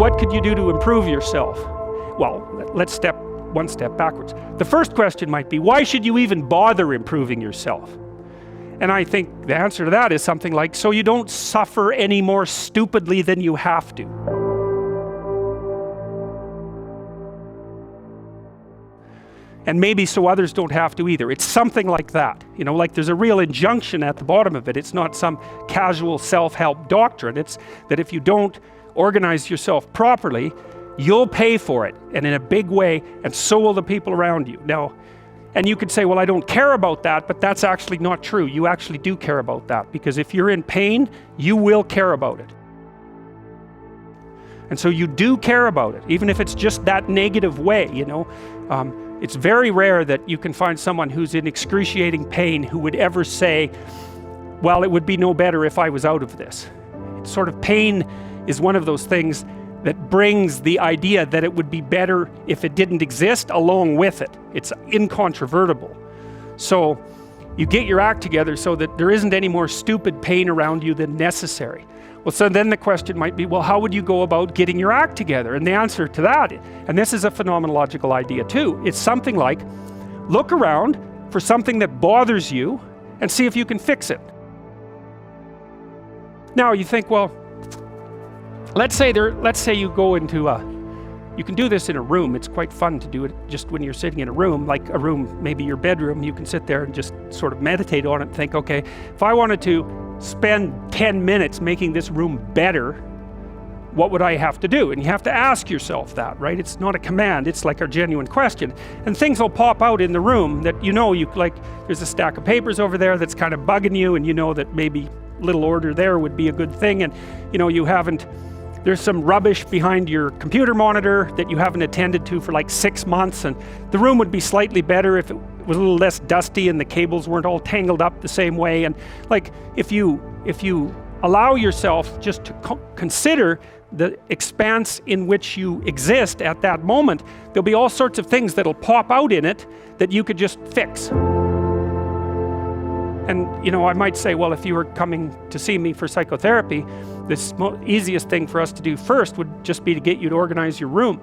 what could you do to improve yourself? Well, let's step one step backwards. The first question might be, why should you even bother improving yourself? And I think the answer to that is something like, so you don't suffer any more stupidly than you have to. And maybe so others don't have to either. It's something like that. You know, like there's a real injunction at the bottom of it. It's not some casual self-help doctrine. It's that if you don't organize yourself properly, you'll pay for it, and in a big way, and so will the people around you. Now, and you could say, well, I don't care about that, but that's actually not true. You actually do care about that, because if you're in pain, you will care about it. And so you do care about it, even if it's just that negative way, you know. It's very rare that you can find someone who's in excruciating pain who would ever say, well, it would be no better if I was out of this. It's sort of, pain is one of those things that brings the idea that it would be better if it didn't exist along with it. It's incontrovertible. So you get your act together so that there isn't any more stupid pain around you than necessary. Well, so then the question might be, well, how would you go about getting your act together? And the answer to that, and this is a phenomenological idea too, it's something like, look around for something that bothers you and see if you can fix it. Now you think, well, let's say you go into you can do this in a room. It's quite fun to do it just when you're sitting in a room, like a room, maybe your bedroom. You can sit there and just sort of meditate on it and think, okay, if I wanted to spend 10 minutes making this room better, what would I have to do? And you have to ask yourself that, right? It's not a command, it's like a genuine question. And things will pop out in the room that you know, like there's a stack of papers over there that's kind of bugging you, and you know that maybe little order there would be a good thing, and you know, there's some rubbish behind your computer monitor that you haven't attended to for like 6 months, and the room would be slightly better if it was a little less dusty and the cables weren't all tangled up the same way. And like, if you allow yourself just to consider the expanse in which you exist at that moment, there'll be all sorts of things that'll pop out in it that you could just fix. And, you know, I might say, well, if you were coming to see me for psychotherapy, the easiest thing for us to do first would just be to get you to organize your room.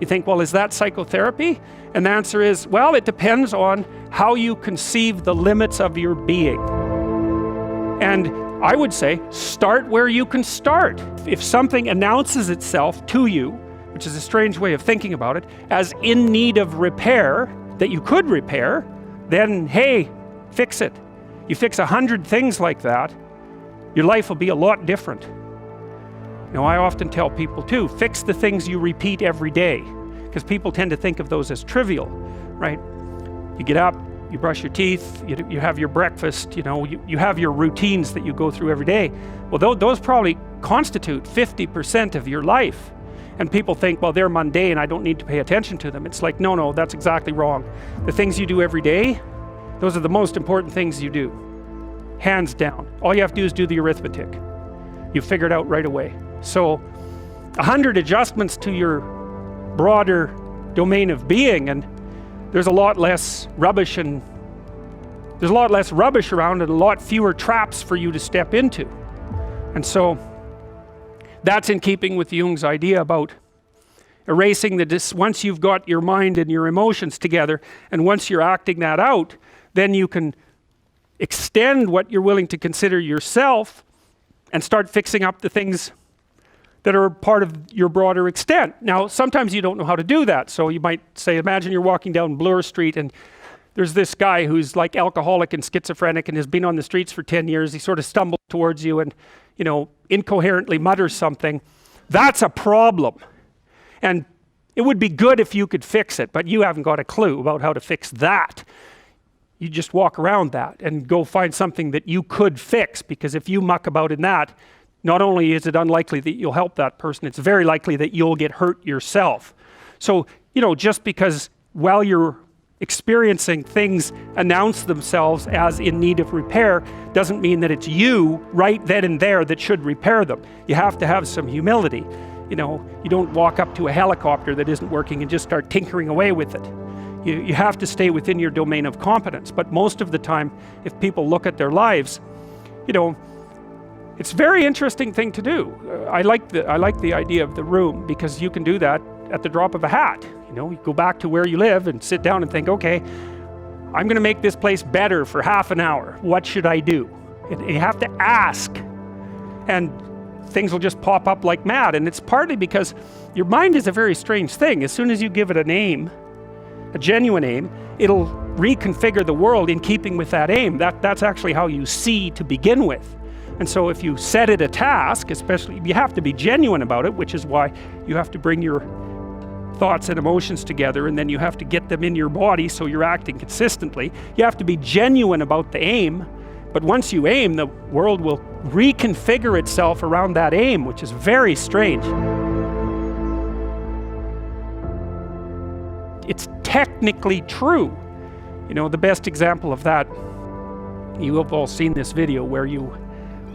You think, well, is that psychotherapy? And the answer is, well, it depends on how you conceive the limits of your being. And I would say, start where you can start. If something announces itself to you, which is a strange way of thinking about it, as in need of repair, that you could repair, then, hey, fix it. You fix 100 things like that, your life will be a lot different. You know, I often tell people too, fix the things you repeat every day, because people tend to think of those as trivial, right? You get up, you brush your teeth, you have your breakfast, you know, you have your routines that you go through every day. Well, those probably constitute 50% of your life. And people think, well, they're mundane, I don't need to pay attention to them. It's like, no, that's exactly wrong. The things you do every day, those are the most important things you do, hands down. All you have to do is do the arithmetic. You figure it out right away. So 100 adjustments to your broader domain of being, and there's a lot less rubbish around, and a lot fewer traps for you to step into. And so that's in keeping with Jung's idea about erasing once you've got your mind and your emotions together, and once you're acting that out, then you can extend what you're willing to consider yourself and start fixing up the things that are part of your broader extent. Now, sometimes you don't know how to do that. So you might say, imagine you're walking down Bloor Street and there's this guy who's like alcoholic and schizophrenic and has been on the streets for 10 years. He sort of stumbles towards you and, you know, incoherently mutters something. That's a problem. And it would be good if you could fix it, but you haven't got a clue about how to fix that. You just walk around that and go find something that you could fix, because if you muck about in that, not only is it unlikely that you'll help that person, it's very likely that you'll get hurt yourself. So, you know, just because while you're experiencing things announce themselves as in need of repair doesn't mean that it's you right then and there that should repair them. You have to have some humility. You know, you don't walk up to a helicopter that isn't working and just start tinkering away with it. You have to stay within your domain of competence. But most of the time, if people look at their lives, you know, It's a very interesting thing to do. I like the idea of the room, because you can do that at the drop of a hat. You know, you go back to where you live and sit down and think, okay, I'm going to make this place better for half an hour. What should I do? And you have to ask, and things will just pop up like mad. And it's partly because your mind is a very strange thing. As soon as you give it a name, a genuine aim, it'll reconfigure the world in keeping with that aim. That's actually how you see to begin with. And so if you set it a task, especially, you have to be genuine about it, which is why you have to bring your thoughts and emotions together, and then you have to get them in your body so you're acting consistently. You have to be genuine about the aim, but once you aim, the world will reconfigure itself around that aim, which is very strange. It's technically true. You know, the best example of that, you have all seen this video where you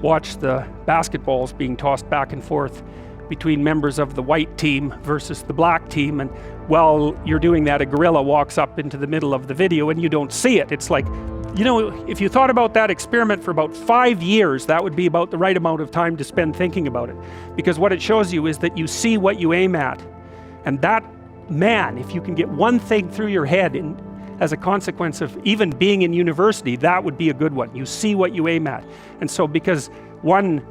watch the basketballs being tossed back and forth between members of the white team versus the black team, and while you're doing that, a gorilla walks up into the middle of the video and you don't see it. It's like, you know, if you thought about that experiment for about 5 years, that would be about the right amount of time to spend thinking about it, because what it shows you is that you see what you aim at. And that, man, if you can get one thing through your head as a consequence of even being in university, that would be a good one. You see what you aim at. And so, because one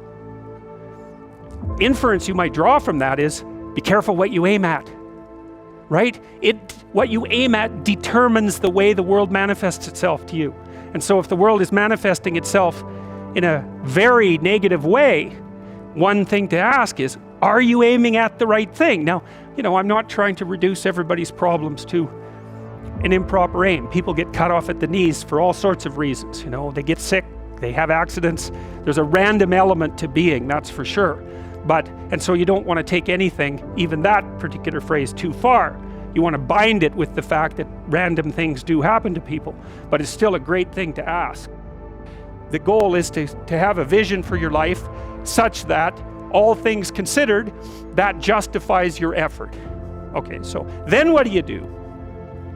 inference you might draw from that is, be careful what you aim at, right? What you aim at determines the way the world manifests itself to you. And so if the world is manifesting itself in a very negative way, one thing to ask is, are you aiming at the right thing? Now, you know, I'm not trying to reduce everybody's problems to an improper aim. People get cut off at the knees for all sorts of reasons. You know, they get sick, they have accidents. There's a random element to being, that's for sure. And so you don't want to take anything, even that particular phrase, too far. You want to bind it with the fact that random things do happen to people, but it's still a great thing to ask. The goal is to have a vision for your life such that, all things considered, that justifies your effort. Okay, so then what do you do?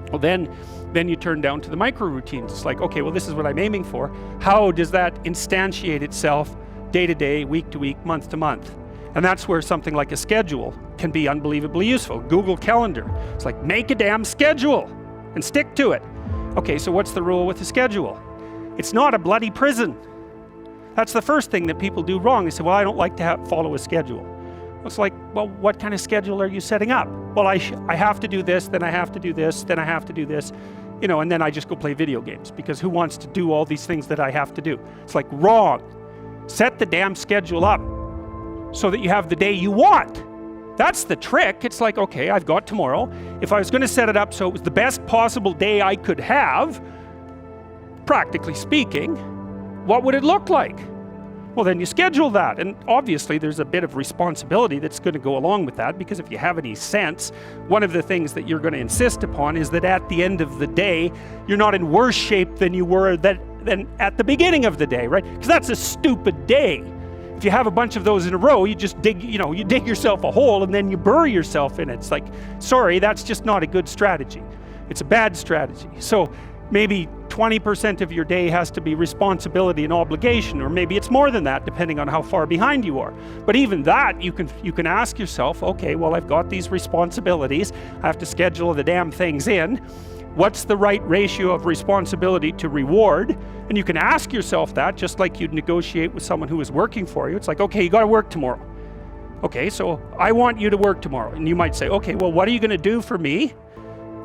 Well, then you turn down to the micro routines. It's like, okay, well, this is what I'm aiming for. How does that instantiate itself day to day, week to week, month to month? And that's where something like a schedule can be unbelievably useful. Google Calendar. It's like, make a damn schedule and stick to it. Okay, so what's the rule with the schedule? It's not a bloody prison. That's the first thing that people do wrong. They say, well, I don't like to follow a schedule. It's like, well, what kind of schedule are you setting up? Well, I have to do this, then I have to do this, then I have to do this, you know, and then I just go play video games, because who wants to do all these things that I have to do? It's like, wrong. Set the damn schedule up so that you have the day you want. That's the trick. It's like, okay, I've got tomorrow. If I was going to set it up so it was the best possible day I could have, practically speaking, what would it look like? Well, then you schedule that. And obviously there's a bit of responsibility that's going to go along with that, because if you have any sense, one of the things that you're going to insist upon is that at the end of the day, you're not in worse shape than you were than at the beginning of the day, right? Because that's a stupid day. If you have a bunch of those in a row, you just dig yourself a hole and then you bury yourself in it. It's like, sorry, that's just not a good strategy. It's a bad strategy. So maybe 20% of your day has to be responsibility and obligation, or maybe it's more than that, depending on how far behind you are. But even that, you can ask yourself, okay, well, I've got these responsibilities. I have to schedule the damn things in. What's the right ratio of responsibility to reward? And you can ask yourself that, just like you'd negotiate with someone who is working for you. It's like, okay, you got to work tomorrow. Okay, so I want you to work tomorrow. And you might say, okay, well, what are you going to do for me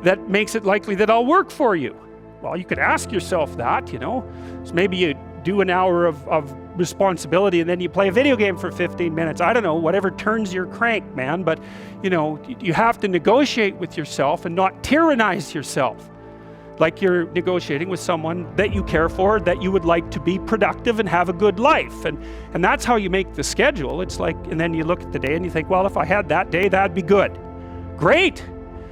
that makes it likely that I'll work for you? Well, you could ask yourself that, you know. So maybe you do an hour of responsibility and then you play a video game for 15 minutes. I don't know, whatever turns your crank, man. But, you know, you have to negotiate with yourself and not tyrannize yourself. Like you're negotiating with someone that you care for, that you would like to be productive and have a good life. And that's how you make the schedule. It's like, and then you look at the day and you think, well, if I had that day, that'd be good. Great.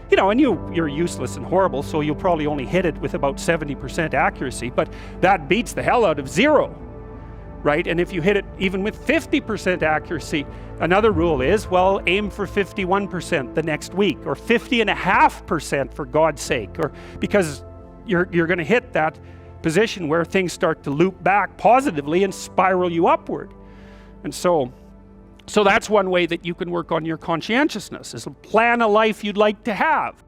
You know, and you're useless and horrible, so you'll probably only hit it with about 70% accuracy, but that beats the hell out of 0, right? And if you hit it even with 50% accuracy, another rule is, well, aim for 51% the next week, or 50.5% for God's sake, or because you're going to hit that position where things start to loop back positively and spiral you upward. And so that's one way that you can work on your conscientiousness, is plan a life you'd like to have.